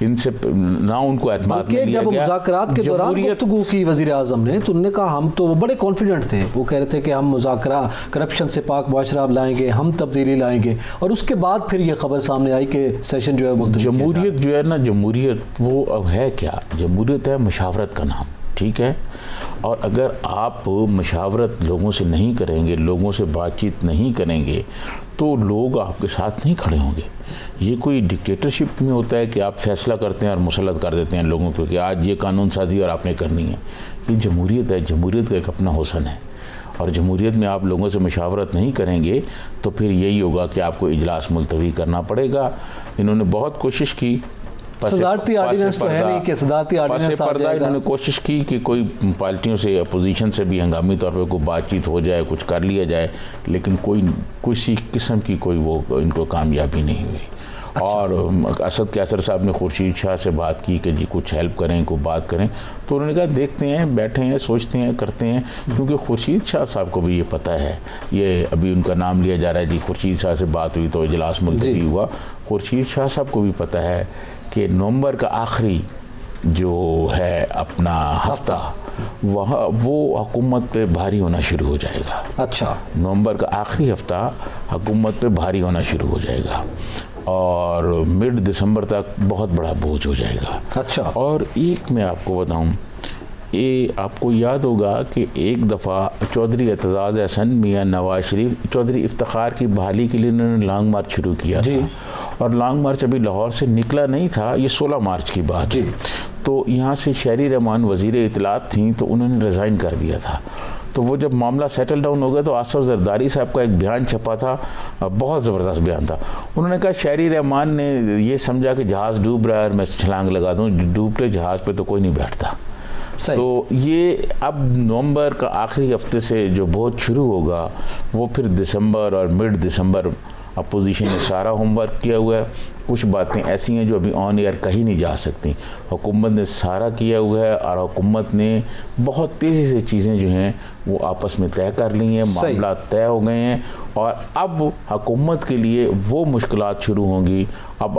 ان سے، نہ ان کو اعتماد میں لیا جب گیا. مذاکرات کے دوران گفتگو کی وزیر اعظم نے تو انہوں نے کہا ہم تو بڑے کانفیڈنٹ تھے، وہ کہہ رہے تھے کہ ہم مذاکرہ کرپشن سے پاک معاشرہ لائیں گے، ہم تبدیلی لائیں گے، اور اس کے بعد پھر یہ خبر سامنے آئی کہ سیشن جو ہے جمہوریت جو ہے نا، جمہوریت وہ اب ہے کیا؟ جمہوریت ہے مشاورت کا نام، ٹھیک ہے. اور اگر آپ مشاورت لوگوں سے نہیں کریں گے، لوگوں سے بات چیت نہیں کریں گے، تو لوگ آپ کے ساتھ نہیں کھڑے ہوں گے. یہ کوئی ڈکٹیٹرشپ میں ہوتا ہے کہ آپ فیصلہ کرتے ہیں اور مسلط کر دیتے ہیں لوگوں کو کہ آج یہ قانون سازی اور آپ نے کرنی ہے. یہ جمہوریت ہے، جمہوریت کا ایک اپنا حسن ہے. اور جمہوریت میں آپ لوگوں سے مشاورت نہیں کریں گے تو پھر یہی ہوگا کہ آپ کو اجلاس ملتوی کرنا پڑے گا. انہوں نے بہت کوشش کی، صدارتی آرڈیننس تو ہے نہیں کہ صدارتی آرڈیننس آ جائے گا. انہوں نے کوشش کی کہ کوئی پارٹیوں سے، اپوزیشن سے بھی ہنگامی طور پہ کوئی بات چیت ہو جائے، کچھ کر لیا جائے، لیکن کسی قسم کی کوئی وہ ان کو کامیابی نہیں ہوئی. اور اسد قیصر صاحب نے خورشید شاہ سے بات کی کہ جی کچھ ہیلپ کریں، کوئی بات کریں، تو انہوں نے کہا دیکھتے ہیں، بیٹھے ہیں، سوچتے ہیں، کرتے ہیں. کیونکہ خورشید شاہ صاحب کو بھی یہ پتہ ہے، یہ ابھی ان کا نام لیا جا رہا ہے جی خورشید شاہ سے بات ہوئی تو اجلاس ملتوی ہوا. خورشید شاہ صاحب کو بھی پتہ ہے کہ نومبر کا آخری جو ہے اپنا ہفتہ وہاں وہ حکومت پہ بھاری ہونا شروع ہو جائے گا. اچھا، نومبر کا آخری ہفتہ حکومت پہ بھاری ہونا شروع ہو جائے گا اور مڈ دسمبر تک بہت بڑا بوجھ ہو جائے گا. اچھا. اور ایک میں آپ کو بتاؤں، یہ آپ کو یاد ہوگا کہ ایک دفعہ چودھری اعتزاز احسن میاں نواز شریف چودھری افتخار کی بحالی کے لیے انہوں نے لانگ مارچ شروع کیا تھا. اور لانگ مارچ ابھی لاہور سے نکلا نہیں تھا، یہ 16 مارچ کی بات ہے. تو یہاں سے شہری رحمان وزیر اطلاعات تھیں تو انہوں نے ریزائن کر دیا تھا. تو وہ جب معاملہ سیٹل ڈاؤن ہو گیا تو آصف زرداری صاحب کا ایک بیان چھپا تھا، بہت زبردست بیان تھا. انہوں نے کہا شہری رحمان نے یہ سمجھا کہ جہاز ڈوب رہا ہے اور میں چھلانگ لگا دوں، ڈوبتے جہاز پہ تو کوئی نہیں بیٹھتا. تو یہ اب نومبر کا آخری ہفتے سے جو بہت شروع ہوگا وہ پھر دسمبر اور مڈ دسمبر اپوزیشن نے سارا ہوم ورک کیا ہوا ہے. کچھ باتیں ایسی ہیں جو ابھی آن ایئر کہیں نہیں جا سکتی. حکومت نے سارا کیا ہوا ہے اور حکومت نے بہت تیزی سے چیزیں جو ہیں وہ آپس میں طے کر لی ہیں، معاملات طے ہو گئے ہیں. اور اب حکومت کے لیے وہ مشکلات شروع ہوں گی. اب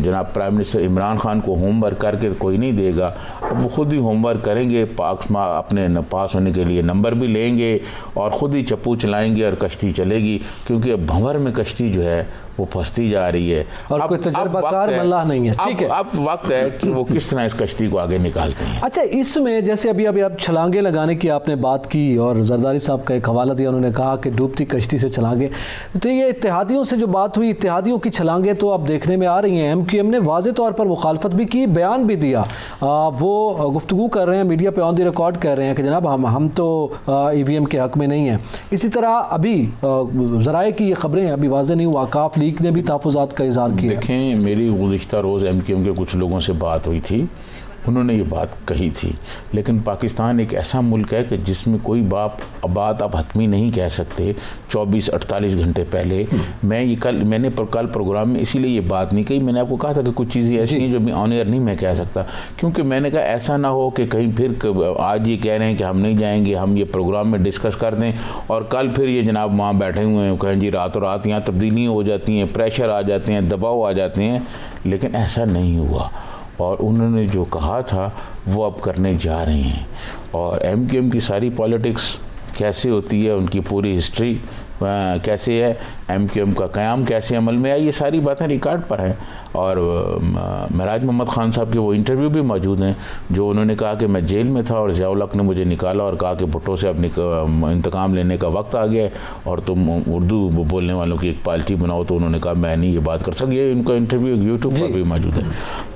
جناب پرائم منسٹر عمران خان کو ہوم ورک کر کے کوئی نہیں دے گا، اب وہ خود ہی ہوم ورک کریں گے، اپنے پاس ہونے کے لیے نمبر بھی لیں گے اور خود ہی چپو چلائیں گے اور کشتی چلے گی. کیونکہ اب بھنور میں کشتی جو ہے وہ پھنستی جا رہی ہے اور کوئی تجربہ کار ملاح نہیں ہے. ٹھیک ہے، اب وقت ہے کہ وہ کس طرح اس کشتی کو آگے نکالتے ہیں. اچھا، اس میں جیسے ابھی آپ چھلانگیں لگانے کی آپ نے بات کی اور زرداری صاحب کا ایک حوالہ دیا، انہوں نے کہا کہ ڈوبتی کشتی سے چھلانگیں. تو یہ اتحادیوں سے جو بات ہوئی، اتحادیوں کی چھلانگیں تو اب دیکھنے میں آ رہی ہیں. MQM نے واضح طور پر مخالفت بھی کی، بیان بھی دیا. وہ گفتگو کر رہے ہیں، میڈیا پہ آن دی ریکارڈ کہہ رہے ہیں کہ جناب ہم تو EVM کے حق میں نہیں ہیں. اسی طرح ابھی ذرائع کی یہ خبریں ابھی واضح نہیں ہوا، کاف لیگ نے بھی تحفظات کا اظہار کیا. دیکھیں، میری گزشتہ روز MQM کے کچھ لوگوں سے بات ہوئی تھی، انہوں نے یہ بات کہی تھی. لیکن پاکستان ایک ایسا ملک ہے کہ جس میں کوئی بات آپ حتمی نہیں کہہ سکتے 24-48 گھنٹے پہلے. میں نے کل پروگرام میں اسی لیے یہ بات نہیں کہی. میں نے آپ کو کہا تھا کہ کچھ چیزیں ایسی ہیں جو بھی آن ایئر نہیں میں کہہ سکتا، کیونکہ میں نے کہا ایسا نہ ہو کہ کہیں پھر آج یہ کہہ رہے ہیں کہ ہم نہیں جائیں گے، ہم یہ پروگرام میں ڈسکس کر دیں اور کل پھر یہ جناب وہاں بیٹھے ہوئے ہیں کہیں جی راتوں رات یہاں تبدیلیاں ہو جاتی ہیں، پریشر آ جاتے ہیں، دباؤ آ جاتے ہیں. لیکن ایسا نہیں ہوا اور انہوں نے جو کہا تھا وہ اب کرنے جا رہے ہیں. اور MQM کی ساری پالیٹکس کیسے ہوتی ہے، ان کی پوری ہسٹری کیسے ہے، MQM کا قیام کیسے عمل میں آئی، یہ ساری باتیں ریکارڈ پر ہیں. اور معراج محمد خان صاحب کے وہ انٹرویو بھی موجود ہیں جو انہوں نے کہا کہ میں جیل میں تھا اور ضیاء الحق نے مجھے نکالا اور کہا کہ بھٹو سے اپنے انتقام لینے کا وقت آ گیا ہے اور تم اردو بولنے والوں کی ایک پارٹی بناؤ. تو انہوں نے کہا میں نہیں یہ بات کر سکتا. یہ ان کا انٹرویو یوٹیوب پر بھی موجود ہے.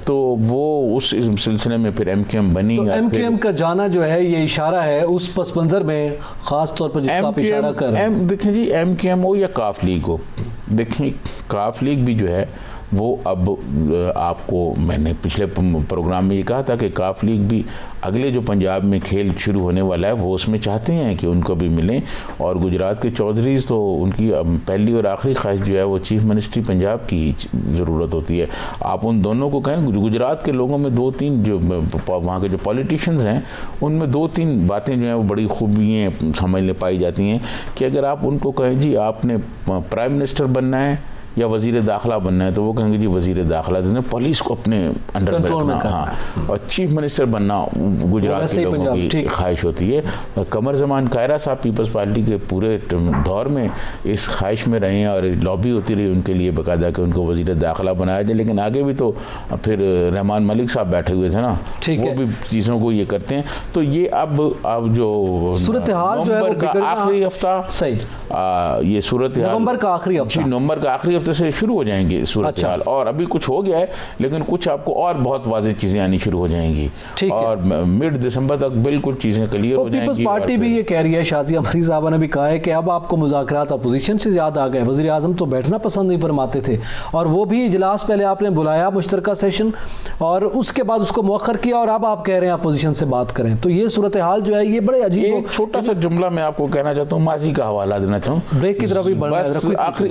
تو وہ اس سلسلے میں پھر MQM بنی. تو MQM کا جانا جو ہے یہ اشارہ ہے اس پس منظر میں خاص طور پر جس کا آپ اشارہ کر رہے ہیں. دیکھیں جی، MQM ہو یا کاف لیگ ہو، دیکھیں کاف لیگ بھی جو ہے وہ اب آپ کو میں نے پچھلے پروگرام میں یہ کہا تھا کہ کاف لیگ بھی اگلے جو پنجاب میں کھیل شروع ہونے والا ہے وہ اس میں چاہتے ہیں کہ ان کو بھی ملیں. اور گجرات کے چودھریز تو ان کی پہلی اور آخری خواہش جو ہے وہ چیف منسٹری پنجاب کی ضرورت ہوتی ہے. آپ ان دونوں کو کہیں، گجرات کے لوگوں میں 2-3 جو وہاں کے جو پولیٹیشنز ہیں ان میں 2-3 باتیں جو ہیں وہ بڑی خوبیاں سمجھ لے پائی جاتی ہیں کہ اگر آپ ان کو کہیں جی آپ نے پرائم منسٹر بننا ہے یا وزیر داخلہ بننا ہے تو وہ کہیں گے جی وزیر داخلہ دینا، پولیس کو اپنے انڈر میں رکھنا، ہاں، اور چیف منسٹر بننا گجرات کے لوگوں کی خواہش ہوتی ہے۔ قمر زمان کائرہ صاحب پیپلز پارٹی کے پورے دور میں اس خواہش میں رہے ہیں اور لابی ہوتی رہی ان کے لیے باقاعدہ کہ ان کو وزیر داخلہ بنایا جائے، لیکن آگے بھی تو پھر رحمان ملک صاحب بیٹھے ہوئے تھے نا، وہ بھی چیزوں کو یہ کرتے ہیں۔ تو یہ اب جو صورتحال جو ہے نومبر کا آخری ہفتہ، یہ صورتحال نومبر کا آخری ہفتہ، جی نومبر کا آخری ہفتے سے شروع ہو جائیں گے صورتحال، اور ابھی کچھ ہو گیا ہے لیکن کچھ آپ کو اور بہت واضح چیزیں آنی شروع ہو جائیں گی، اور مڈ دسمبر تک بالکل چیزیں کلیئر ہو جائیں گی۔ پیپلز پارٹی بھی یہ کہہ رہی ہے، شازیہ مری صاحبہ نے بھی کہا ہے کہ اب آپ کو مذاکرات اپوزیشن سے یاد آ گئے، وزیر اعظم تو بیٹھنا پسند نہیں فرماتے تھے، اور وہ بھی اجلاس پہلے آپ نے بلایا مشترکہ سیشن اور اس کے بعد اس کو مؤخر کیا، اور اب آپ کہہ رہے ہیں اپوزیشن سے بات کریں۔ تو یہ صورتحال جو ہے یہ بڑے عجیب۔ ایک چھوٹا سا جملہ میں آپ کو کہنا چاہتا ہوں، ماضی کا حوالہ دینا چاہوں، بریک کی طرف ہی بڑھنا ہے، بس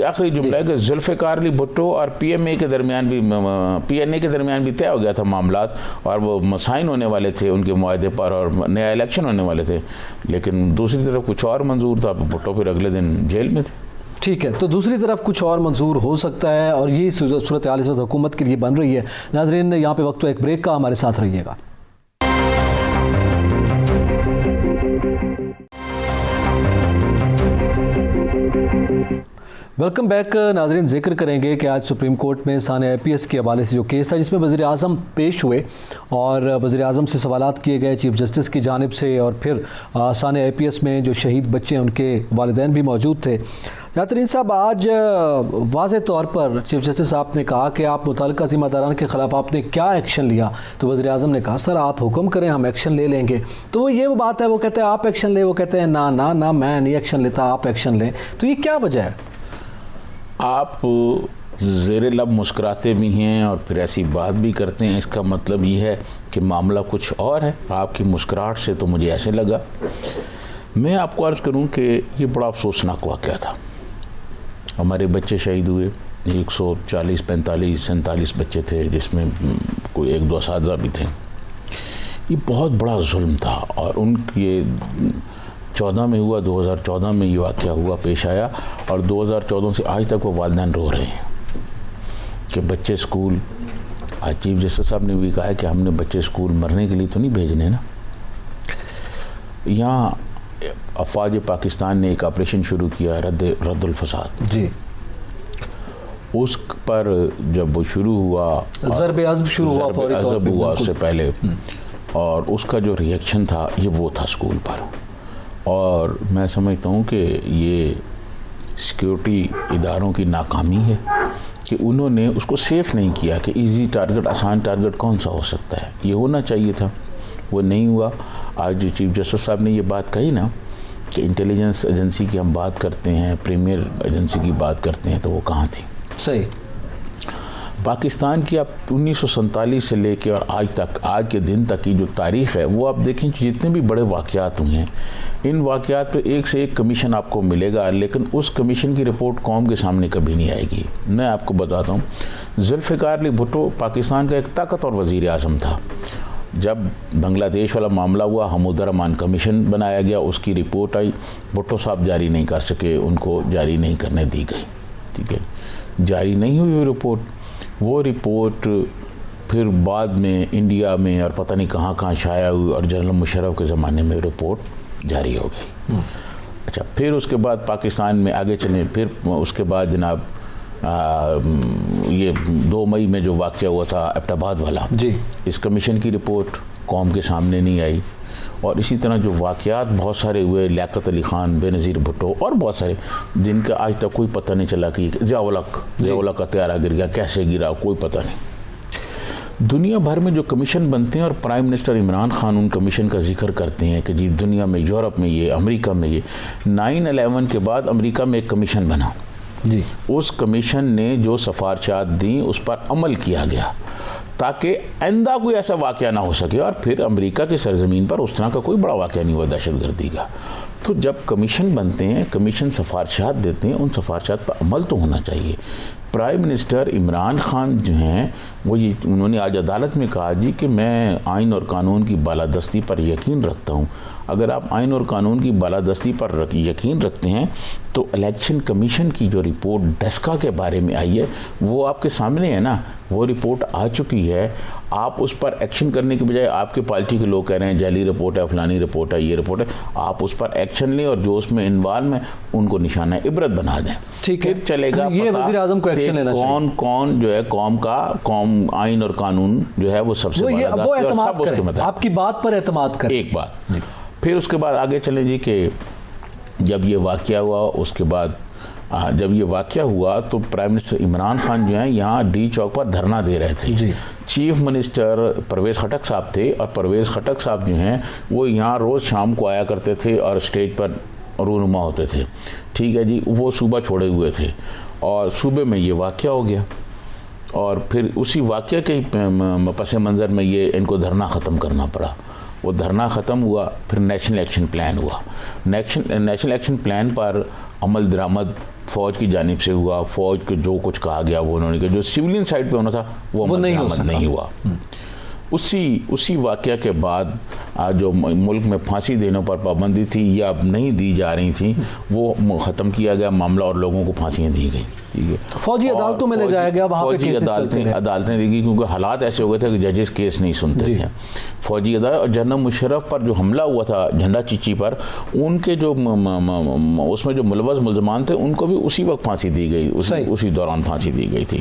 آخری جملہ ہے کہ ذوالفقار علی بھٹو اور پی این اے کے درمیان بھی طے ہو گیا تھا معاملات، اور وہ سائن ہونے والے تھے ان کے معاہدے پر اور نیا الیکشن ہونے والے تھے، لیکن دوسری طرف کچھ اور منظور تھا، بھٹو پھر اگلے دن جیل میں تھے۔ ٹھیک ہے، تو دوسری طرف کچھ اور منظور ہو سکتا ہے، اور یہی صورتحال اس وقت حکومت کے لیے بن رہی ہے۔ ناظرین یہاں پہ وقت تو ایک بریک کا، ہمارے ساتھ رہیے گا۔ ویلکم بیک ناظرین، ذکر کریں گے کہ آج سپریم کورٹ میں ثانیہ آئی پی ایس کے حوالے سے جو کیس تھا جس میں وزیر اعظم پیش ہوئے اور وزیر اعظم سے سوالات کیے گئے چیف جسٹس کی جانب سے، اور پھر ثانیہ آئی پی ایس میں جو شہید بچے ہیں ان کے والدین بھی موجود تھے۔ جاترین صاحب، آج واضح طور پر چیف جسٹس صاحب نے کہا کہ آپ متعلقہ ذمہ داران کے خلاف آپ نے کیا ایکشن لیا، تو وزیر اعظم نے کہا سر آپ حکم کریں ہم ایکشن لے لیں گے۔ تو وہ بات ہے، وہ کہتے ہیں آپ ایکشن لیں، وہ کہتے ہیں نہ میں نہیں ایکشن لیتا، آپ ایکشن لیں۔ تو یہ کیا وجہ ہے؟ آپ زیر لب مسکراتے بھی ہیں اور پھر ایسی بات بھی کرتے ہیں، اس کا مطلب یہ ہے کہ معاملہ کچھ اور ہے۔ آپ کی مسکراہٹ سے تو مجھے ایسے لگا۔ میں آپ کو عرض کروں کہ یہ بڑا افسوسناک واقعہ تھا، ہمارے بچے شہید ہوئے، 140 45 47 بچے تھے، جس میں کوئی 1 2 اساتذہ بھی تھے۔ یہ بہت بڑا ظلم تھا، اور ان کے 14 میں ہوا، 2014 میں یہ واقعہ ہوا پیش آیا، اور 2014 سے آج تک وہ والدین رو رہے ہیں کہ بچے اسکول۔ آج چیف جسٹس صاحب نے بھی کہا ہے کہ ہم نے بچے اسکول مرنے کے لیے تو نہیں بھیجنے نا۔ یہاں افواج پاکستان نے ایک آپریشن شروع کیا رد الفساد، جی، اس پر جب وہ شروع ہوا، ضرب عضب شروع ہوا، فوری طور عضب ہوا اس سے پہلے، اور اس کا جو ریئیکشن تھا یہ وہ تھا اسکول پر۔ اور میں سمجھتا ہوں کہ یہ سیکیورٹی اداروں کی ناکامی ہے کہ انہوں نے اس کو سیف نہیں کیا کہ ایزی ٹارگٹ، آسان ٹارگٹ کون سا ہو سکتا ہے، یہ ہونا چاہیے تھا، وہ نہیں ہوا۔ آج چیف جسٹس صاحب نے یہ بات کہی نا کہ انٹیلیجنس ایجنسی کی ہم بات کرتے ہیں، پریمیئر ایجنسی کی بات کرتے ہیں، تو وہ کہاں تھی؟ صحیح۔ پاکستان کی اب 1947 سے لے کے اور آج کے دن تک کی جو تاریخ ہے، وہ آپ دیکھیں جتنے بھی بڑے واقعات ہوئے ہیں، ان واقعات پہ ایک سے ایک کمیشن آپ کو ملے گا، لیکن اس کمیشن کی رپورٹ قوم کے سامنے کبھی نہیں آئے گی۔ میں آپ کو بتاتا ہوں، ذوالفقار علی بھٹو پاکستان کا ایک طاقتور وزیر اعظم تھا۔ جب بنگلہ دیش والا معاملہ ہوا، حمود الرحمان کمیشن بنایا گیا، اس کی رپورٹ آئی، بھٹو صاحب جاری نہیں کر سکے، ان کو جاری نہیں کرنے دی گئی، ٹھیک ہے، جاری نہیں ہوئی وہ رپورٹ۔ وہ رپورٹ پھر بعد میں انڈیا میں اور پتہ نہیں کہاں کہاں شائع ہوئی، اور جنرل مشرف کے زمانے میں رپورٹ جاری ہو گئی۔ اچھا، پھر اس کے بعد پاکستان میں آگے چلیں، پھر اس کے بعد جناب یہ 2 مئی میں جو واقعہ ہوا تھا ایبٹ آباد والا، جی، اس کمیشن کی رپورٹ قوم کے سامنے نہیں آئی، اور اسی طرح جو واقعات بہت سارے ہوئے، لیاقت علی خان، بے نظیر بھٹو اور بہت سارے، جن کا آج تک کوئی پتہ نہیں چلا کہ ضیاء الحق کا طیارہ گر گیا، کیسے گرا، کوئی پتہ نہیں۔ دنیا بھر میں جو کمیشن بنتے ہیں، اور پرائم منسٹر عمران خان ان کمیشن کا ذکر کرتے ہیں کہ جی دنیا میں، یورپ میں یہ، امریکہ میں یہ، 9/11 کے بعد امریکہ میں ایک کمیشن بنا، جی، اس کمیشن نے جو سفارشات دیں اس پر عمل کیا گیا تاکہ آئندہ کوئی ایسا واقعہ نہ ہو سکے، اور پھر امریکہ کی سرزمین پر اس طرح کا کوئی بڑا واقعہ نہیں ہوا دہشت گردی کا۔ تو جب کمیشن بنتے ہیں، کمیشن سفارشات دیتے ہیں، ان سفارشات پر عمل تو ہونا چاہیے۔ پرائم منسٹر عمران خان جو ہیں وہ انہوں نے آج عدالت میں کہا جی کہ میں آئین اور قانون کی بالادستی پر یقین رکھتا ہوں. اگر آپ آئین اور قانون کی بالادستی پر یقین رکھتے ہیں تو الیکشن کمیشن کی جو رپورٹ ڈسکا کے بارے میں آئی ہے وہ آپ کے سامنے ہے نا, وہ رپورٹ آ چکی ہے. آپ اس پر ایکشن کرنے کے بجائے آپ کے پارٹی کے لوگ کہہ رہے ہیں جعلی رپورٹ ہے, فلانی رپورٹ ہے, یہ رپورٹ ہے, آپ اس پر ایکشن لیں اور جو اس میں انوالو ہیں ان کو نشانہ عبرت بنا دیں. ٹھیک ہے, پھر چلے گا یہ وزیر اعظم کو ایکشن لینا چاہیے. کون جو ہے قوم آئین اور قانون جو ہے وہ سب سے بڑا, آپ کی بات پر اعتماد کریں. ایک بات, پھر اس کے بعد آگے چلیں جی کہ جب یہ واقعہ ہوا, اس کے بعد جب یہ واقعہ ہوا تو پرائم منسٹر عمران خان جو ہیں یہاں ڈی چوک پر دھرنا دے رہے تھے. جی. چیف منسٹر پرویز خٹک صاحب تھے, اور پرویز خٹک صاحب جو ہیں وہ یہاں روز شام کو آیا کرتے تھے اور اسٹیج پر رونما ہوتے تھے. ٹھیک ہے جی, وہ صوبہ چھوڑے ہوئے تھے اور صوبے میں یہ واقعہ ہو گیا, اور پھر اسی واقعہ کے پس منظر میں یہ ان کو دھرنا ختم کرنا پڑا. وہ دھرنا ختم ہوا, پھر نیشنل ایکشن پلان ہوا. نیشنل ایکشن پلان پر عمل درآمد فوج کی جانب سے ہوا. فوج کو جو کچھ کہا گیا وہ انہوں نے کہا, جو سویلین سائڈ پہ ہونا تھا وہ عمل درآمد نہیں ہوا. اسی واقعہ کے بعد جو ملک میں پھانسی دینے پر پابندی تھی یا نہیں دی جا رہی تھی وہ ختم کیا گیا معاملہ, اور لوگوں کو پھانسیاں دی گئی. ٹھیک ہے, فوجی عدالتوں میں لے جایا گیا, وہاں پہ کیسز چلتے ہیں. عدالتیں دی گئی کیونکہ حالات ایسے ہو گئے تھے کہ ججز کیس نہیں سنتے تھے. فوجی عدالت اور جنرل مشرف پر جو حملہ ہوا تھا جھنڈا چیچی پر, ان کے جو اس میں جو ملوث ملزمان تھے ان کو بھی اسی وقت پھانسی دی گئی, اسی دوران پھانسی دی گئی تھی.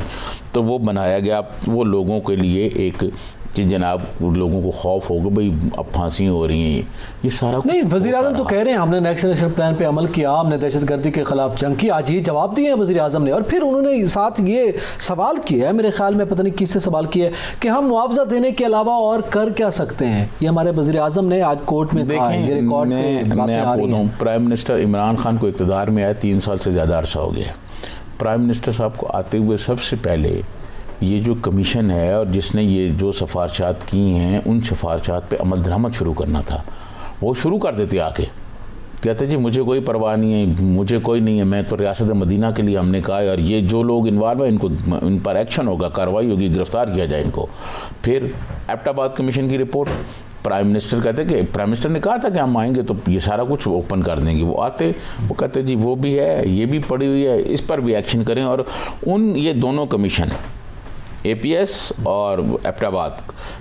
تو وہ بنایا گیا وہ لوگوں کے لیے ایک کہ جناب لوگوں کو خوف ہوگا بھئی اب پھانسی ہو رہی ہیں. یہ سارا نہیں, وزیر اعظم تو کہہ رہے ہیں ہم نے نیشنل ایکشن پلان پہ عمل کیا, ہم نے دہشت گردی کے خلاف جنگ کی. آج یہ جواب دیے ہیں وزیر اعظم نے, اور پھر انہوں نے ساتھ یہ سوال کیا ہے, میرے خیال میں پتہ نہیں کس سے سوال کیا ہے, کہ ہم معاوضہ دینے کے علاوہ اور کر کیا سکتے ہیں. یہ ہمارے وزیر اعظم نے آج کورٹ میں کہا ہے. میں آپ کو بتاؤں, پرائم منسٹر عمران خان کو اقتدار میں آئے 3 سال سے زیادہ عرصہ ہو گیا. پرائم منسٹر صاحب کو آتے ہوئے سب سے پہلے یہ جو کمیشن ہے اور جس نے یہ جو سفارشات کی ہیں ان سفارشات پہ عمل درآمد شروع کرنا تھا. وہ شروع کر دیتے آ کے, کہتے جی مجھے کوئی پرواہ نہیں ہے, مجھے کوئی نہیں ہے, میں تو ریاست مدینہ کے لیے ہم نے کہا ہے, اور یہ جو لوگ انوالو ہیں ان پر ایکشن ہوگا, کارروائی ہوگی, گرفتار کیا جائے ان کو. پھر ایبٹ آباد کمیشن کی رپورٹ, پرائم منسٹر کہتے کہ پرائم منسٹر نے کہا تھا کہ ہم آئیں گے تو یہ سارا کچھ اوپن کر دیں گے. وہ آتے, وہ کہتے جی وہ بھی ہے, یہ بھی پڑی ہوئی ہے, اس پر بھی ایکشن کریں. اور یہ دونوں کمیشن اے پی ایس اور ایبٹ آباد,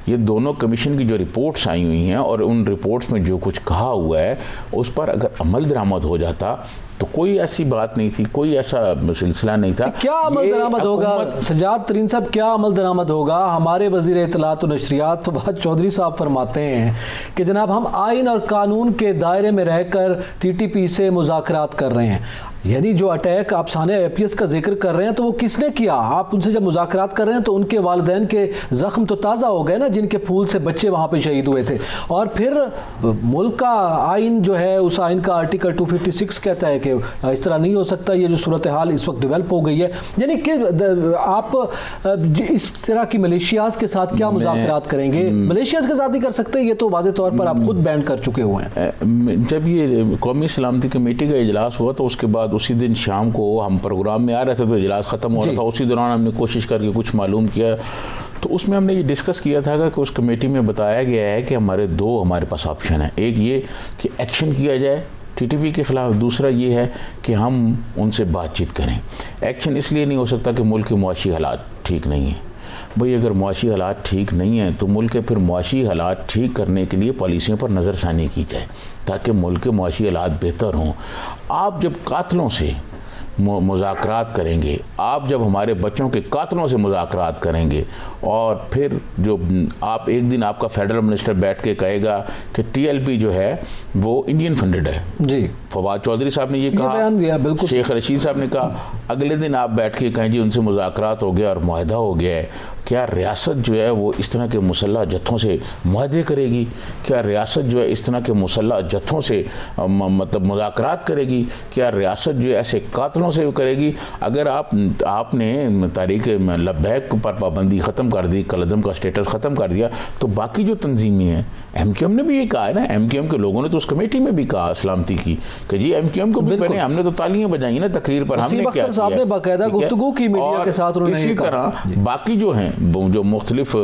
یہ دونوں کمیشن کی جو رپورٹس آئی ہوئی ہیں اور ان رپورٹس میں جو کچھ کہا ہوا ہے اس پر اگر عمل درآمد ہو جاتا تو کوئی ایسی بات نہیں تھی, کوئی ایسا سلسلہ نہیں تھا. کیا عمل درآمد ہوگا سجاد ترین صاحب, کیا عمل درآمد ہوگا؟ ہمارے وزیر اطلاعات و نشریات فواد چودھری صاحب فرماتے ہیں کہ جناب ہم آئین اور قانون کے دائرے میں رہ کر ٹی ٹی پی سے مذاکرات کر رہے ہیں. یعنی جو اٹیک آپ ثانیہ اے پی ایس کا ذکر کر رہے ہیں تو وہ کس نے کیا؟ آپ ان سے جب مذاکرات کر رہے ہیں تو ان کے والدین کے زخم تو تازہ ہو گئے نا, جن کے پھول سے بچے وہاں پہ شہید ہوئے تھے. اور پھر ملک کا آئین جو ہے, اس آئین کا آرٹیکل 256 کہتا ہے کہ اس طرح نہیں ہو سکتا. یہ جو صورتحال اس وقت ڈیولپ ہو گئی ہے, یعنی کہ آپ اس طرح کی ملیشیاز کے ساتھ کیا مذاکرات کریں گے؟ ملیشیاز کے ساتھ نہیں کر سکتے, یہ تو واضح طور پر آپ خود بین کر چکے ہوئے ہیں. جب یہ قومی سلامتی کمیٹی کا اجلاس ہوا تو اس کے بعد اسی دن شام کو ہم پروگرام میں آ رہے تھے تو اجلاس ختم ہو رہا تھا. اسی دوران ہم نے کوشش کر کے کچھ معلوم کیا, تو اس میں ہم نے یہ ڈسکس کیا تھا کہ اس کمیٹی میں بتایا گیا ہے کہ ہمارے پاس آپشن ہے. ایک یہ کہ ایکشن کیا جائے ٹی ٹی پی کے خلاف, دوسرا یہ ہے کہ ہم ان سے بات چیت کریں. ایکشن اس لیے نہیں ہو سکتا کہ ملک کے معاشی حالات ٹھیک نہیں ہیں. بھئی اگر معاشی حالات ٹھیک نہیں ہیں تو ملک کے پھر معاشی حالات ٹھیک کرنے کے لیے پالیسیوں پر نظر ثانی کی جائے تاکہ ملک کے معاشی حالات بہتر ہوں. آپ جب قاتلوں سے مذاکرات کریں گے, آپ جب ہمارے بچوں کے قاتلوں سے مذاکرات کریں گے, اور پھر جو آپ ایک دن آپ کا فیڈرل منسٹر بیٹھ کے کہے گا کہ ٹی ایل پی جو ہے وہ انڈین فنڈڈ ہے. جی, فواد چودھری صاحب نے یہ کہا, بالکل شیخ رشید صاحب نے کہا, اگلے دن آپ بیٹھ کے کہیں جی ان سے مذاکرات ہو گیا اور معاہدہ ہو گیا ہے. کیا ریاست جو ہے وہ اس طرح کے مسلح جتھوں سے معاہدے کرے گی؟ کیا ریاست جو ہے اس طرح کے مسلح جتھوں سے مطلب مذاکرات کرے گی؟ کیا ریاست جو ہے ایسے قاتلوں سے کرے گی؟ اگر آپ نے تحریک لبیک پر پابندی ختم کر دی, کالعدم کا سٹیٹس ختم کر دیا, تو باقی جو تنظیمیں ہیں ایم کیو ایم نے بھی یہ کہا ہے نا, ایم کیو ایم کے لوگوں نے تو اس کمیٹی میں بھی کہا سلامتی کی کہ جی ایم کیو ایم کو بھی پہلے ہم نے تو تالیاں بجائیں نا تقریر پر, ہم نے کیا کیا صاحب نے باقاعدہ گفتگو کی میڈیا کے ساتھ, انہوں نے اسی طرح باقی جو ہیں جو مختلف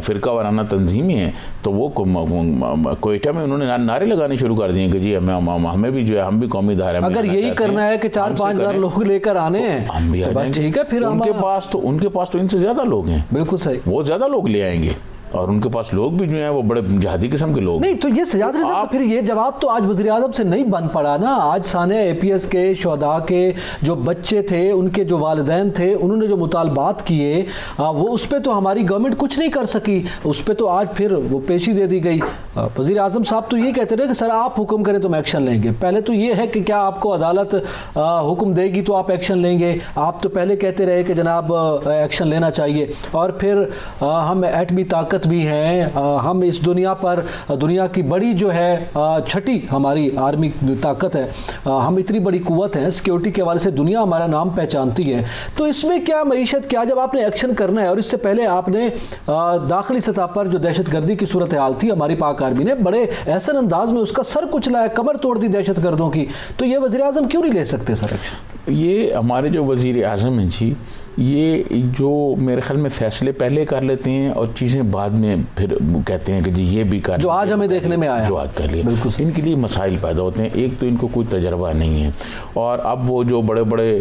فرقہ وارانہ تنظیمیں ہیں تو وہ کوئٹہ میں انہوں نے نعرے لگانے شروع کر دیے کہ جی ہمیں بھی جو ہے ہم بھی قومی دھارے میں, اگر یہی کرنا ہے کہ 4-5 ہزار لوگ لے کر آنے ہیں تو بس ٹھیک ہے, پھر ان کے پاس تو ان سے زیادہ لوگ ہیں, بالکل صحیح, وہ زیادہ لوگ لے آئیں گے, اور ان کے پاس لوگ بھی جو ہیں وہ بڑے جہادی قسم کے لوگ نہیں. تو یہ سجاد رضا تو پھر یہ جواب تو آج وزیر اعظم سے نہیں بن پڑا نا. آج سانحہ اے پی ایس کے شہداء کے جو بچے تھے, ان کے جو والدین تھے, انہوں نے جو مطالبات کیے وہ اس پہ تو ہماری گورنمنٹ کچھ نہیں کر سکی, اس پہ تو آج پھر وہ پیشی دے دی گئی. وزیر اعظم صاحب تو یہ کہتے رہے کہ سر آپ حکم کریں تو ہم ایکشن لیں گے. پہلے تو یہ ہے کہ کیا آپ کو عدالت حکم دے گی تو آپ ایکشن لیں گے؟ آپ تو پہلے کہتے رہے کہ جناب ایکشن لینا چاہیے, اور پھر ہم ایٹمی طاقت بھی ہیں, ہم اس دنیا پر دنیا کی بڑی جو ہے چھٹی ہماری آرمی طاقت ہے, ہم اتنی بڑی قوت ہیں, سیکیورٹی کے حوالے سے دنیا ہمارا نام پہچانتی ہے. تو اس میں کیا معیشت کیا, جب آپ نے ایکشن کرنا ہے, اور اس سے پہلے آپ نے داخلی سطح پر جو دہشت گردی کی صورتحال تھی, ہماری پاک آرمی نے بڑے احسن انداز میں اس کا سر کچلا ہے, کمر توڑ دی دہشت گردوں کی, تو یہ وزیر اعظم کیوں نہیں لے سکتے سر؟ یہ ہمارے جو وزیر اعظم ہیں جی, یہ جو میرے خیال میں فیصلے پہلے کر لیتے ہیں اور چیزیں بعد میں پھر کہتے ہیں کہ جی یہ بھی کر, جو آج ہمیں دیکھنے میں آیا, جو آج کر لیا, ان کے لیے مسائل پیدا ہوتے ہیں. ایک تو ان کو کوئی تجربہ نہیں ہے, اور اب وہ جو بڑے بڑے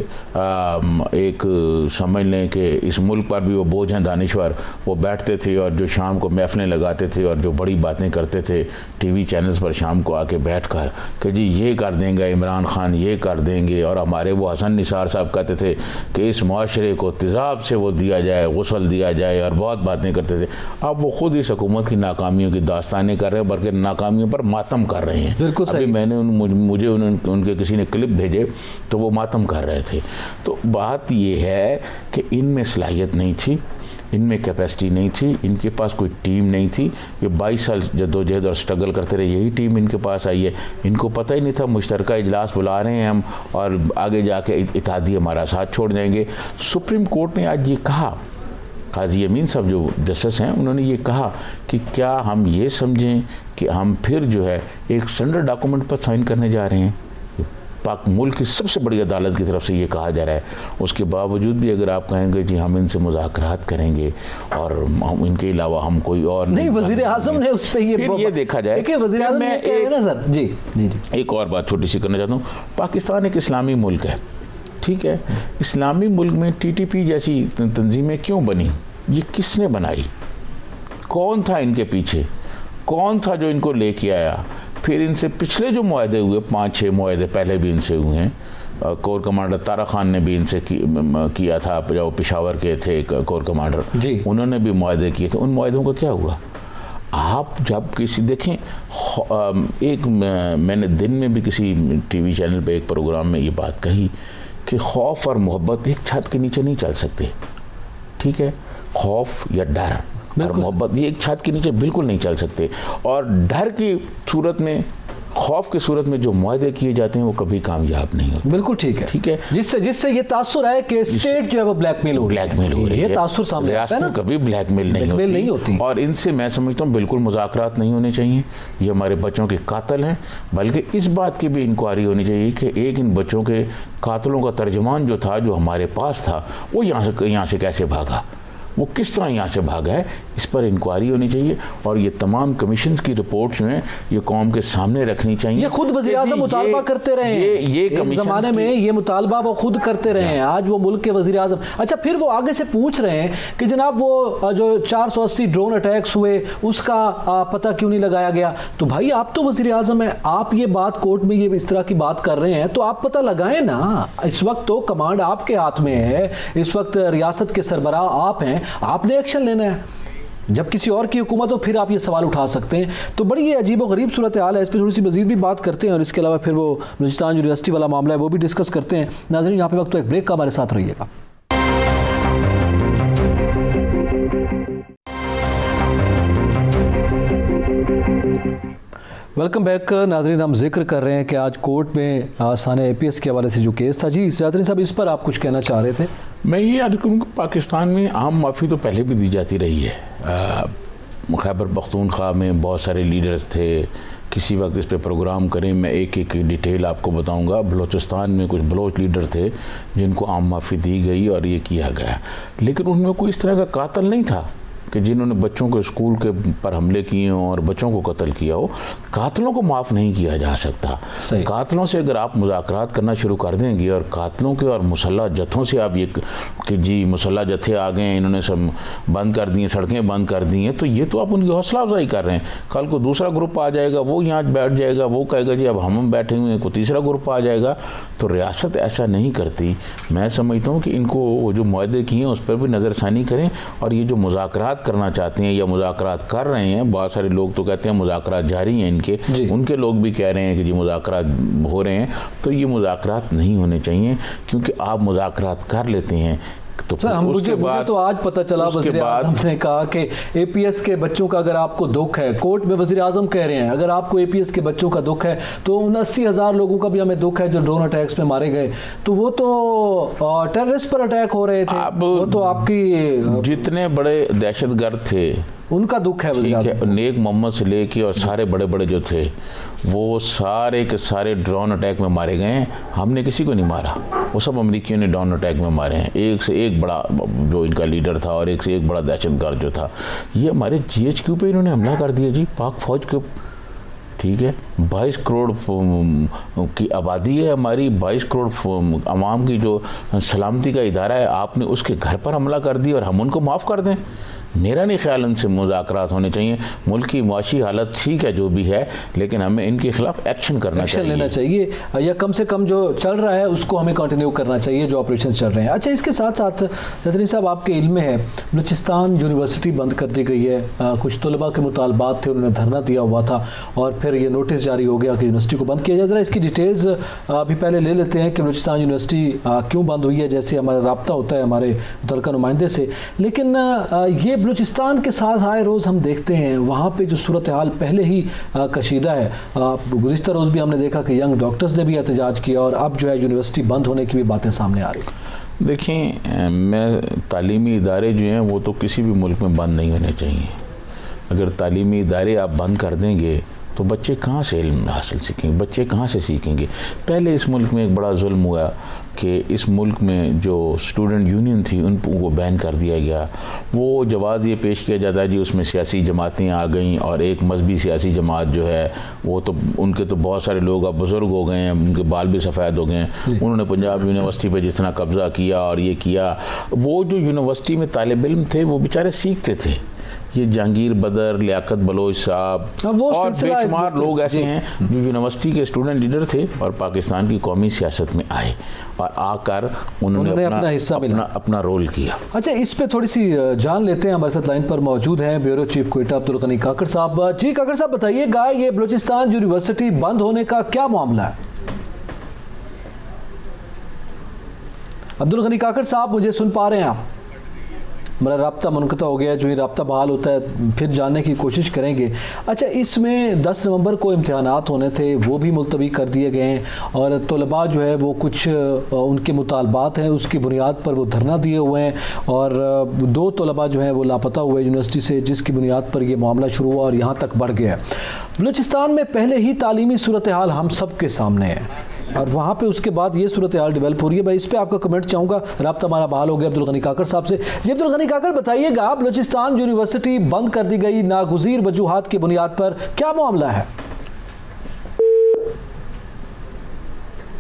ایک سمجھ لیں کہ اس ملک پر بھی وہ بوجھ ہیں دانشور, وہ بیٹھتے تھے اور جو شام کو محفلیں لگاتے تھے اور جو بڑی باتیں کرتے تھے ٹی وی چینلز پر شام کو آ کے بیٹھ کر کہ جی یہ کر دیں گے عمران خان, یہ کر دیں گے, اور ہمارے وہ حسن نثار صاحب کہتے تھے کہ اس معاشرے کو تیزاب سے وہ دیا جائے, غسل دیا جائے, اور بہت باتیں کرتے تھے. اب وہ خود اس حکومت کی ناکامیوں کی داستانیں کر رہے ہیں, بلکہ ناکامیوں پر ماتم کر رہے ہیں. بالکل صحیح. ابھی میں نے مجھے ان کے کسی نے کلپ بھیجے تو وہ ماتم کر رہے تھے. تو بات یہ ہے کہ ان میں صلاحیت نہیں تھی, ان میں کیپیسٹی نہیں تھی, ان کے پاس کوئی ٹیم نہیں تھی. یہ 22 سال جدوجہد اور سٹرگل کرتے رہے, یہی ٹیم ان کے پاس آئی ہے. ان کو پتہ ہی نہیں تھا مشترکہ اجلاس بلا رہے ہیں ہم, اور آگے جا کے اتحادی ہمارا ساتھ چھوڑ جائیں گے. سپریم کورٹ نے آج یہ کہا, قاضی امین صاحب جو جسٹس ہیں, انہوں نے یہ کہا کہ کیا ہم یہ سمجھیں کہ ہم پھر جو ہے ایک سرنڈر ڈاکومنٹ پر سائن کرنے جا رہے ہیں. پاک ملک کی سب سے بڑی عدالت کی طرف سے یہ کہا جا رہا ہے. اس کے باوجود بھی اگر آپ کہیں گے جی ہم ان سے مذاکرات کریں گے اور ان کے علاوہ ہم کوئی اور نہیں, وزیر اعظم نے اس پہ یہ دیکھا جائے کہ وزیر اعظم نے کہہ رہے نا سر. جی جی جی, ایک اور بات چھوٹی سی کرنا چاہتا ہوں. پاکستان ایک اسلامی ملک ہے, ٹھیک ہے, اسلامی ملک میں ٹی ٹی پی جیسی تنظیمیں کیوں بنی, یہ کس نے بنائی, کون تھا ان کے پیچھے, کون تھا جو ان کو لے کے آیا. پھر ان سے پچھلے جو معاہدے ہوئے, 5-6 معاہدے پہلے بھی ان سے ہوئے ہیں. کور کمانڈر طارق خان نے بھی ان سے کیا تھا, جو پشاور کے تھے کور کمانڈر, جی, انہوں نے بھی معاہدے کیے تھے. ان معاہدوں کا کیا ہوا؟ آپ جب کسی دیکھیں, ایک میں نے دن میں بھی کسی ٹی وی چینل پہ ایک پروگرام میں یہ بات کہی کہ خوف اور محبت ایک چھت کے نیچے نہیں چل سکتے, ٹھیک ہے. خوف یا ڈر اور محبت یہ ایک چھت کے نیچے بالکل نہیں چل سکتے. اور ڈر کی صورت میں, خوف کی صورت میں جو معاہدے کیے جاتے ہیں وہ کبھی کامیاب نہیں ہوتے. بالکل ٹھیک ہے, ٹھیک ہے. جس سے یہ تاثر ہے کہ اسٹیٹ جو ہے وہ بلیک میل ہو رہی ہے, یہ تاثر سامنے آتا ہے نا. ریاست کبھی بلیک میل نہیں ہوتی, اور ان سے میں سمجھتا ہوں بالکل مذاکرات نہیں ہونے چاہیے. یہ ہمارے بچوں کے قاتل ہیں, بلکہ اس بات کی بھی انکوائری ہونی چاہیے کہ ایک ان بچوں کے قاتلوں کا ترجمان جو تھا, جو ہمارے پاس تھا, وہ یہاں سے کیسے بھاگا, وہ کس طرح یہاں سے بھاگا ہے, اس پر انکوائری ہونی چاہیے. اور یہ تمام کمیشنز کی رپورٹ جو ہیں یہ قوم کے سامنے رکھنی چاہیے. یہ خود وزیر اعظم مطالبہ کرتے رہے ہیں, ایک زمانے میں یہ مطالبہ وہ خود کرتے رہے ہیں, آج وہ ملک کے وزیر اعظم. اچھا, پھر وہ آگے سے پوچھ رہے ہیں کہ جناب وہ جو 480 ڈرون اٹیکس ہوئے اس کا پتہ کیوں نہیں لگایا گیا. تو بھائی آپ تو وزیر اعظم ہیں, آپ یہ بات کورٹ میں یہ اس طرح کی بات کر رہے ہیں تو آپ پتہ لگائیں نا. اس وقت تو کمانڈ آپ کے ہاتھ میں ہے, اس وقت ریاست کے سربراہ آپ ہیں, آپ نے ایکشن لینا ہے. جب کسی اور کی حکومت ہو پھر آپ یہ سوال اٹھا سکتے ہیں. تو بڑی یہ عجیب و غریب صورتحال ہے, اس پہ تھوڑی سی مزید بھی بات کرتے ہیں, اور اس کے علاوہ پھر وہ بلوچستان یونیورسٹی والا معاملہ ہے وہ بھی ڈسکس کرتے ہیں. ناظرین, یہاں پہ وقت تو ایک بریک کا, ہمارے ساتھ رہیے گا. Welcome back. ناظرین, ہم ذکر کر رہے ہیں کہ آج کورٹ میں سانحہ اے پی ایس کے حوالے سے جو کیس تھا. جی سیادری صاحب, اس پر آپ کچھ کہنا چاہ رہے تھے. میں یہ عرض کروں کہ پاکستان میں عام معافی تو پہلے بھی دی جاتی رہی ہے, خیبر پختونخوا میں بہت سارے لیڈرز تھے. کسی وقت اس پہ پروگرام کریں, میں ایک ایک ڈیٹیل آپ کو بتاؤں گا. بلوچستان میں کچھ بلوچ لیڈر تھے جن کو عام معافی دی گئی اور یہ کیا گیا, لیکن ان میں کوئی اس طرح کا قاتل نہیں تھا کہ جنہوں نے بچوں کو اسکول کے پر حملے کیے ہوں اور بچوں کو قتل کیا ہو. قاتلوں کو معاف نہیں کیا جا سکتا. قاتلوں سے اگر آپ مذاکرات کرنا شروع کر دیں گے اور قاتلوں کے اور مسلح جتھوں سے آپ یہ کہ جی مسلح جتھے آ گئے ہیں, انہوں نے سب بند کر دی ہیں, سڑکیں بند کر دی ہیں, تو یہ تو آپ ان کی حوصلہ افزائی کر رہے ہیں. کل کو دوسرا گروپ آ جائے گا, وہ یہاں بیٹھ جائے گا, وہ کہے گا جی اب ہم بیٹھے ہوئے ہیں, کوئی تیسرا گروپ آ جائے گا. تو ریاست ایسا نہیں کرتی. میں سمجھتا ہوں کہ ان کو وہ جو معاہدے کیے ہیں اس پر بھی نظر ثانی کریں, اور یہ جو مذاکرات کرنا چاہتے ہیں یا مذاکرات کر رہے ہیں, بہت سارے لوگ تو کہتے ہیں مذاکرات جاری ہیں ان کے لوگ بھی کہہ رہے ہیں کہ جی مذاکرات ہو رہے ہیں, تو یہ مذاکرات نہیں ہونے چاہیے, کیونکہ آپ مذاکرات کر لیتے ہیں. مجھے تو آج پتہ چلا وزیر اعظم نے کہا کہ اے پی ایس کے بچوں کا اگر آپ کو دکھ ہے, کورٹ میں وزیر اعظم کہہ رہے ہیں اگر آپ کو اے پی ایس کے بچوں کا دکھ ہے تو 79,000 لوگوں کا بھی ہمیں دکھ ہے جو ڈرون اٹیکس میں مارے گئے, تو وہ تو ٹیررسٹ پر اٹیک ہو رہے تھے. وہ تو آپ کی جتنے بڑے دہشت گرد تھے ان کا دکھ ہے وزیر اعظم. نیک محمد سے لے کے اور سارے بڑے بڑے جو تھے وہ سارے کے سارے ڈرون اٹیک میں مارے گئے ہیں. ہم نے کسی کو نہیں مارا, وہ سب امریکیوں نے ڈرون اٹیک میں مارے ہیں. ایک سے ایک بڑا جو ان کا لیڈر تھا اور ایک سے ایک بڑا دہشت گرد جو تھا, یہ ہمارے جی ایچ کیو پہ انہوں نے حملہ کر دیا جی, پاک فوج کے. ٹھیک ہے, 22 کروڑ کی آبادی ہے ہماری, 22 کروڑ عوام کی جو سلامتی کا ادارہ ہے, آپ نے اس کے گھر پر حملہ کر دیا اور ہم ان کو معاف کر دیں. میرا نہیں خیال ان سے مذاکرات ہونے چاہیے. ملک کی معاشی حالت ٹھیک ہے جو بھی ہے, لیکن ہمیں ان کے خلاف ایکشن لینا چاہیے, یا کم سے کم جو چل رہا ہے اس کو ہمیں کنٹینیو کرنا چاہیے جو آپریشن چل رہے ہیں. اچھا, اس کے ساتھ ساتھ زدرین صاحب آپ کے علم میں ہے بلوچستان یونیورسٹی بند کر دی گئی ہے. کچھ طلباء کے مطالبات تھے, انہوں نے دھرنا دیا ہوا تھا اور پھر یہ نوٹس جاری ہو گیا کہ یونیورسٹی کو بند کیا جائے. ذرا اس کی ڈیٹیلز ابھی پہلے لے لیتے ہیں کہ بلوچستان یونیورسٹی کیوں بند ہوئی ہے. جیسے ہمارا رابطہ ہوتا ہے ہمارے متعلقہ نمائندے سے, لیکن یہ بلوچستان کے ساتھ آئے روز ہم دیکھتے ہیں وہاں پہ جو صورتحال پہلے ہی کشیدہ ہے. گزشتہ روز بھی ہم نے دیکھا کہ ینگ ڈاکٹرز نے بھی احتجاج کیا اور اب جو ہے یونیورسٹی بند ہونے کی بھی باتیں سامنے آ رہی. دیکھیں, میں تعلیمی ادارے جو ہیں وہ تو کسی بھی ملک میں بند نہیں ہونے چاہیے. اگر تعلیمی ادارے آپ بند کر دیں گے تو بچے کہاں سے علم حاصل سیکھیں گے, بچے کہاں سے سیکھیں گے. پہلے اس ملک میں ایک بڑا ظلم ہوا کہ اس ملک میں جو اسٹوڈنٹ یونین تھی ان کو بین کر دیا گیا. وہ جواز یہ پیش کیا جاتا ہے جی اس میں سیاسی جماعتیں آ گئیں, اور ایک مذہبی سیاسی جماعت جو ہے وہ تو ان کے تو بہت سارے لوگ اب بزرگ ہو گئے ہیں, ان کے بال بھی سفید ہو گئے ہیں. انہوں نے پنجاب یونیورسٹی پہ جس طرح قبضہ کیا اور یہ کیا, وہ جو یونیورسٹی میں طالب علم تھے وہ بیچارے سیکھتے تھے. یہ جہانگیر بدر, لیاقت بلوچ صاحب اور بے شمار لوگ ایسے ہیں جو یونیورسٹی کے اسٹوڈنٹ لیڈر تھے اور پاکستان کی قومی سیاست میں آئے اور آ کر انہوں نے اپنا رول کیا. اچھا, اس پہ تھوڑی سی جان لیتے ہیں. ہمارے ساتھ لائن پر موجود ہیں بیورو چیف کوئٹہ عبدالغنی کاکڑ صاحب. جی کاکڑ صاحب, بتائیے گا یہ بلوچستان یونیورسٹی بند ہونے کا کیا معاملہ ہے؟ عبدالغنی کاکڑ صاحب, مجھے سن پا رہے ہیں آپ؟ ہمارا رابطہ منقطع ہو گیا, جو ہی رابطہ بحال ہوتا ہے پھر جاننے کی کوشش کریں گے. اچھا, اس میں 10 نومبر کو امتحانات ہونے تھے, وہ بھی ملتوی کر دیے گئے ہیں, اور طلباء جو ہے وہ کچھ ان کے مطالبات ہیں اس کی بنیاد پر وہ دھرنا دیے ہوئے ہیں, اور 2 طلباء جو ہیں وہ لاپتہ ہوئے یونیورسٹی سے, جس کی بنیاد پر یہ معاملہ شروع ہوا اور یہاں تک بڑھ گیا. بلوچستان میں پہلے ہی تعلیمی صورتحال ہم سب کے سامنے ہے, اور وہاں پہ اس کے بعد یہ صورتحال ڈیولپ ہو رہی ہے. بھائی اس پہ آپ کا کمنٹ چاہوں گا. رابطہ ہمارا بحال ہو گیا عبدالغنی کاکڑ صاحب سے. جی عبدالغنی کاکڑ, بتائیے گا بلوچستان یونیورسٹی بند کر دی گئی ناگزیر وجوہات کی بنیاد پر, کیا معاملہ ہے؟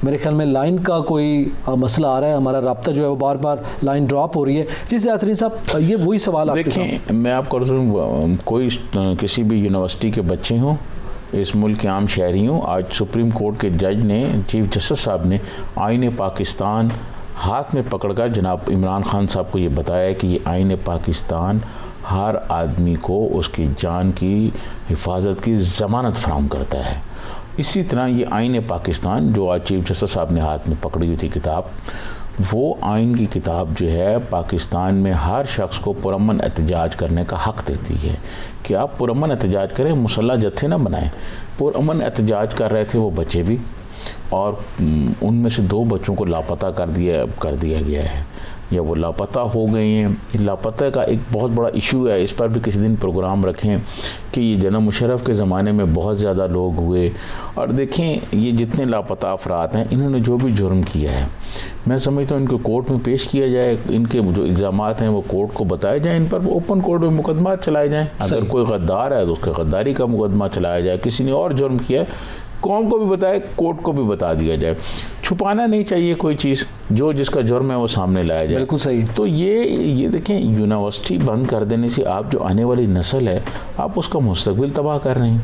میرے خیال میں لائن کا کوئی مسئلہ آ رہا ہے, ہمارا رابطہ جو ہے وہ بار بار لائن ڈراپ ہو رہی ہے. جی سیاترین صاحب, یہ وہی سوال آپ کے سامنے. دیکھیں, میں آپ کو کوئی کسی بھی یونیورسٹی کے بچے ہوں, اس ملک کے عام شہری ہوں, آج سپریم کورٹ کے جج نے, چیف جسٹس صاحب نے آئین پاکستان ہاتھ میں پکڑ کر جناب عمران خان صاحب کو یہ بتایا کہ یہ آئین پاکستان ہر آدمی کو اس کی جان کی حفاظت کی ضمانت فراہم کرتا ہے. اسی طرح یہ آئین پاکستان جو آج چیف جسٹس صاحب نے ہاتھ میں پکڑی ہوئی تھی کتاب, وہ آئین کی کتاب جو ہے پاکستان میں ہر شخص کو پرامن احتجاج کرنے کا حق دیتی ہے کہ آپ پرامن احتجاج کریں, مسلح جتھے نہ بنائیں. پرامن احتجاج کر رہے تھے وہ بچے بھی, اور ان میں سے 2 بچوں کو لاپتہ کر دیا گیا ہے. یا وہ لاپتہ ہو گئے ہیں. لاپتہ کا ایک بہت بڑا ایشو ہے, اس پر بھی کسی دن پروگرام رکھیں کہ یہ جناب مشرف کے زمانے میں بہت زیادہ لوگ ہوئے. اور دیکھیں یہ جتنے لاپتہ افراد ہیں انہوں نے جو بھی جرم کیا ہے میں سمجھتا ہوں ان کو کورٹ میں پیش کیا جائے, ان کے جو الزامات ہیں وہ کورٹ کو بتائے جائیں, ان پر اوپن کورٹ میں مقدمات چلائے جائیں. اگر کوئی غدار ہے تو اس کا غداری کا مقدمہ چلایا جائے, کسی نے اور جرم کیا ہے قوم کو بھی بتائے, کورٹ کو بھی بتا دیا جائے. چھپانا نہیں چاہیے کوئی چیز, جو جس کا جرم ہے وہ سامنے لایا جائے. بالکل صحیح. تو یہ دیکھیں یونیورسٹی بند کر دینے سے آپ جو آنے والی نسل ہے آپ اس کا مستقبل تباہ کر رہے ہیں.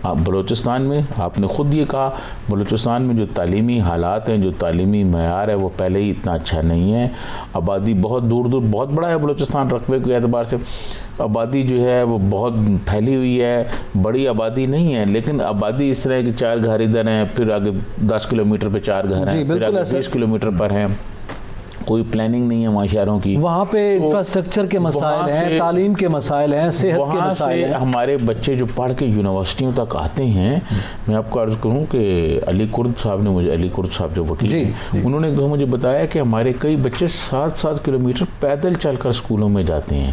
آپ بلوچستان میں آپ نے خود یہ کہا بلوچستان میں جو تعلیمی حالات ہیں, جو تعلیمی معیار ہے وہ پہلے ہی اتنا اچھا نہیں ہے. آبادی بہت دور بہت بڑا ہے بلوچستان رقبے کے اعتبار سے, آبادی جو ہے وہ بہت پھیلی ہوئی ہے, بڑی آبادی نہیں ہے لیکن آبادی اس طرح ہے کہ 4 گھر ادھر ہیں, پھر آگے 10 کلومیٹر پہ 4 گھر ہیں, پھر آگے 20 کلومیٹر پر ہیں. کوئی پلاننگ نہیں ہے وہاں شہروں کی. وہاں پہ انفراسٹرکچر کے مسائل ہیں, تعلیم کے مسائل ہیں, صحت کے مسائل ہیں. ہمارے بچے جو پڑھ کے یونیورسٹیوں تک آتے ہیں, میں آپ کو عرض کروں کہ علی کرد صاحب جو وکیل ہیں انہوں نے مجھے بتایا کہ ہمارے کئی بچے 7 کلومیٹر پیدل چل کر اسکولوں میں جاتے ہیں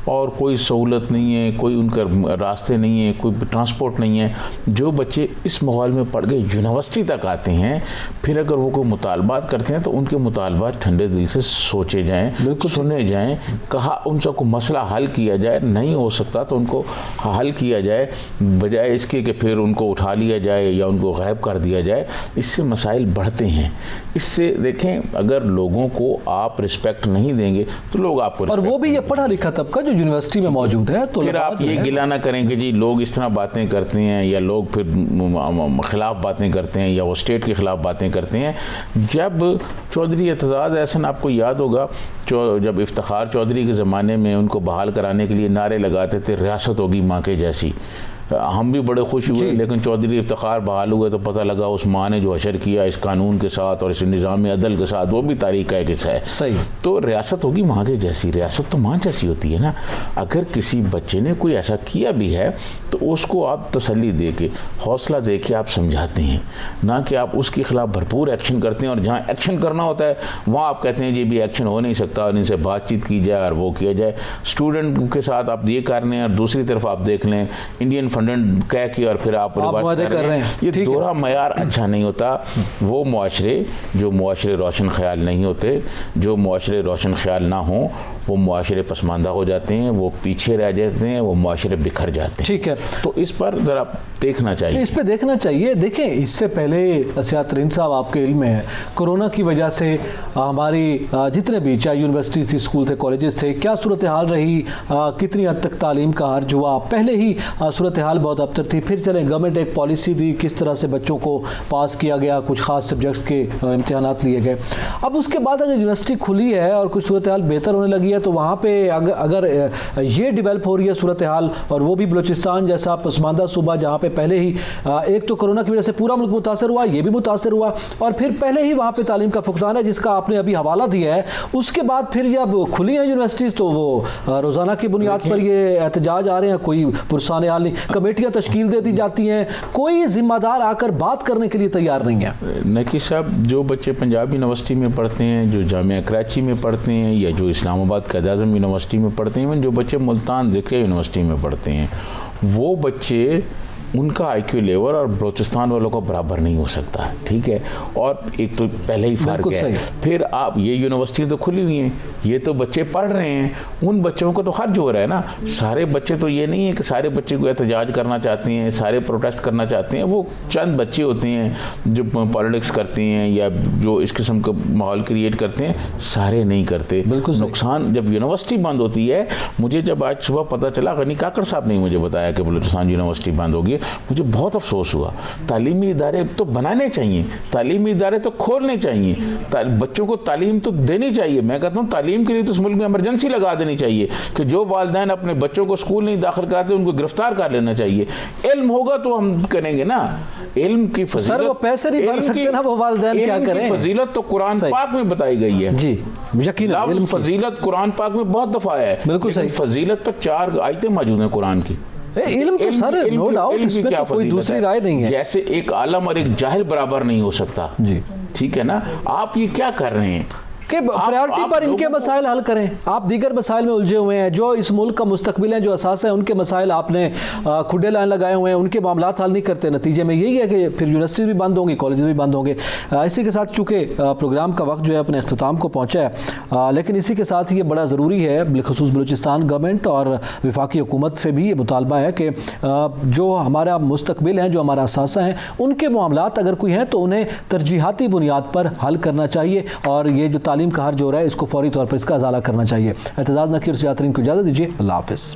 اور کوئی سہولت نہیں ہے, کوئی ان کا راستے نہیں ہے, کوئی ٹرانسپورٹ نہیں ہے. جو بچے اس ماحول میں پڑھ کے یونیورسٹی تک آتے ہیں پھر اگر وہ کوئی مطالبات کرتے ہیں تو ان کے مطالبات ٹھنڈے دل سے سوچے جائیں, سنے جائیں, کہا ان سے کوئی مسئلہ حل کیا جائے. نہیں ہو سکتا تو ان کو حل کیا جائے بجائے اس کے کہ پھر ان کو اٹھا لیا جائے یا ان کو غائب کر دیا جائے. اس سے مسائل بڑھتے ہیں. اس سے دیکھیں اگر لوگوں کو آپ رسپیکٹ نہیں دیں گے تو لوگ آپ کو, اور وہ بھی یہ پڑھا لکھا طبقہ جو یونیورسٹی میں موجود ہے, تو پھر آپ یہ گلہ نہ کریں کہ جی لوگ اس طرح باتیں کرتے ہیں یا لوگ پھر خلاف باتیں کرتے ہیں یا وہ اسٹیٹ کے خلاف باتیں کرتے ہیں. جب چودھری اعتزاز احسن آپ کو یاد ہوگا جب افتخار چودھری کے زمانے میں ان کو بحال کرانے کے لیے نعرے لگاتے تھے ریاست ہوگی ماں کے جیسی, ہم بھی بڑے خوش ہوئے. لیکن چودھری افتخار بحال ہوئے تو پتہ لگا اس ماں نے جو حشر کیا اس قانون کے ساتھ اور اس نظام عدل کے ساتھ وہ بھی تاریخ کا ایک حصہ ہے. صحیح. تو ریاست ہوگی ماں کے جیسی, ریاست تو ماں جیسی ہوتی ہے نا. اگر کسی بچے نے کوئی ایسا کیا بھی ہے تو اس کو آپ تسلی دے کے حوصلہ دے کے آپ سمجھاتے ہیں, نہ کہ آپ اس کے خلاف بھرپور ایکشن کرتے ہیں اور جہاں ایکشن کرنا ہوتا ہے وہاں آپ کہتے ہیں جی بھی ایکشن ہو نہیں سکتا اور ان سے بات چیت کی جائے اور وہ کیا جائے. اسٹوڈنٹ کے ساتھ آپ یہ کر رہے ہیں اور دوسری طرف آپ دیکھ لیں انڈین فنڈنٹ کہہ کے اور پھر آپ ریورس کر رہے ہیں. یہ دوہرا معیار اچھا نہیں ہوتا. وہ معاشرے جو معاشرے روشن خیال نہیں ہوتے, جو معاشرے روشن خیال نہ ہوں وہ معاشرے پسماندہ ہو جاتے ہیں, وہ پیچھے رہ جاتے ہیں, وہ معاشرے بکھر جاتے ہیں. ٹھیک ہے, تو اس پر ذرا دیکھنا چاہیے, اس پہ دیکھنا چاہیے. دیکھیں اس سے پہلے اسیات ترین صاحب آپ کے علم میں ہے کورونا کی وجہ سے ہماری جتنے بھی چاہے یونیورسٹیز تھی, اسکول تھے, کالجز تھے, کیا صورتحال رہی, کتنی حد تک تعلیم کا حرج ہوا. پہلے ہی صورتحال بہت ابتر تھی, پھر چلیں گورنمنٹ ایک پالیسی دی, کس طرح سے بچوں کو پاس کیا گیا, کچھ خاص سبجیکٹس کے امتحانات لیے گئے. اب اس کے بعد اگر یونیورسٹی کھلی ہے اور کچھ صورتحال بہتر ہونے لگی ہے تو وہاں پہ اگر یہ ڈیولپ ہو رہی ہے صورتحال, اور وہ بھی بلوچستان جیسا پسماندہ صوبہ جہاں پہ پہلے ہی ایک تو کورونا کی وجہ سے پورا ملک متاثر ہوا, یہ بھی متاثر ہوا, اور پھر پہلے ہی وہاں پہ تعلیم کا فقدان ہے جس کا آپ نے ابھی حوالہ دیا ہے. اس کے بعد پھر جب کھلی ہیں یونیورسٹیز تو وہ روزانہ کی بنیاد پر یہ احتجاج آ رہے ہیں, کوئی پرسان حال نہیں, کمیٹیاں تشکیل دے دی جاتی ہیں, کوئی ذمہ دار آ کر بات کرنے کے لیے تیار نہیں ہے. نقی صاحب جو بچے پنجاب یونیورسٹی میں پڑھتے ہیں, جو جامعہ کراچی میں پڑھتے ہیں, یا جو اسلام آباد قائد اعظم یونیورسٹی میں پڑھتے ہیں, جو بچے ملتان ذکریہ یونیورسٹی میں پڑھتے ہیں, وہ بچے ان کا آئی کیو لیول اور بلوچستان والوں کا برابر نہیں ہو سکتا. ٹھیک ہے, اور ایک تو پہلے ہی فرق ہے. پھر آپ یہ یونیورسٹی تو کھلی ہوئی ہیں, یہ تو بچے پڑھ رہے ہیں, ان بچوں کو تو حرج ہو رہا ہے نا. سارے بچے تو یہ نہیں ہے کہ سارے بچے کو احتجاج کرنا چاہتے ہیں, سارے پروٹیسٹ کرنا چاہتے ہیں. وہ چند بچے ہوتے ہیں جو پالیٹکس کرتے ہیں یا جو اس قسم کا ماحول کریٹ کرتے ہیں, سارے نہیں کرتے. نقصان جب یونیورسٹی بند ہوتی ہے, مجھے جب آج صبح پتہ چلا, غنی کاکڑ صاحب نے مجھے بتایا کہ بلوچستان یونیورسٹی بند ہوگی, مجھے بہت افسوس ہوا. تعلیمی ادارے تو بنانے چاہیے, تعلیمی ادارے تو کھولنے چاہیے, بچوں کو تعلیم تو دینی چاہیے. میں کہتا ہوں تعلیم کے لیے تو اس ملک میں ایمرجنسی لگا دینی چاہیے کہ جو والدین اپنے بچوں کو اسکول نہیں داخل کراتے ان کو گرفتار کر لینا چاہیے. علم ہوگا تو ہم کریں گے نا. علم کی فضیلت, سر وہ پیسے نہیں بھر سکتے نا, وہ والدین کیا کریں. فضیلت تو قرآن پاک میں بتائی گئی ہے. جی یقیناً علم فضیلت قرآن پاک میں بہت دفعہ ہے. بالکل صحیح. فضیلت پر 4 آیتیں موجود ہیں قرآن کی. علم تو سر نو ڈاؤٹ, اس میں تو کوئی دوسری رائے نہیں ہے. جیسے ایک عالم اور ایک جاہل برابر نہیں ہو سکتا. جی ٹھیک ہے نا. آپ یہ کیا کر رہے ہیں, کہ پریورٹی پر ان کے مسائل حل کریں. آپ دیگر مسائل میں الجھے ہوئے ہیں, جو اس ملک کا مستقبل ہے, جو اساس ہے, ان کے مسائل آپ نے کھڈے لائن لگائے ہوئے ہیں, ان کے معاملات حل نہیں کرتے. نتیجے میں یہی ہے کہ پھر یونیورسٹیز بھی بند ہوں گی, کالجز بھی بند ہوں گے. اسی کے ساتھ چونکہ پروگرام کا وقت جو ہے اپنے اختتام کو پہنچا ہے, لیکن اسی کے ساتھ یہ بڑا ضروری ہے, بالخصوص بلوچستان گورنمنٹ اور وفاقی حکومت سے بھی یہ مطالبہ ہے کہ جو ہمارا مستقبل ہے, جو ہمارا اثاثہ ہیں, ان کے معاملات اگر کوئی ہیں تو انہیں ترجیحاتی بنیاد پر حل کرنا چاہیے, اور یہ جو تعلیم کا حرج ہو رہا ہے اس کو فوری طور پر اس کا ازالہ کرنا چاہیے. اعتزاز نقی اور سیاترین کو اجازت دیجیے. اللہ حافظ.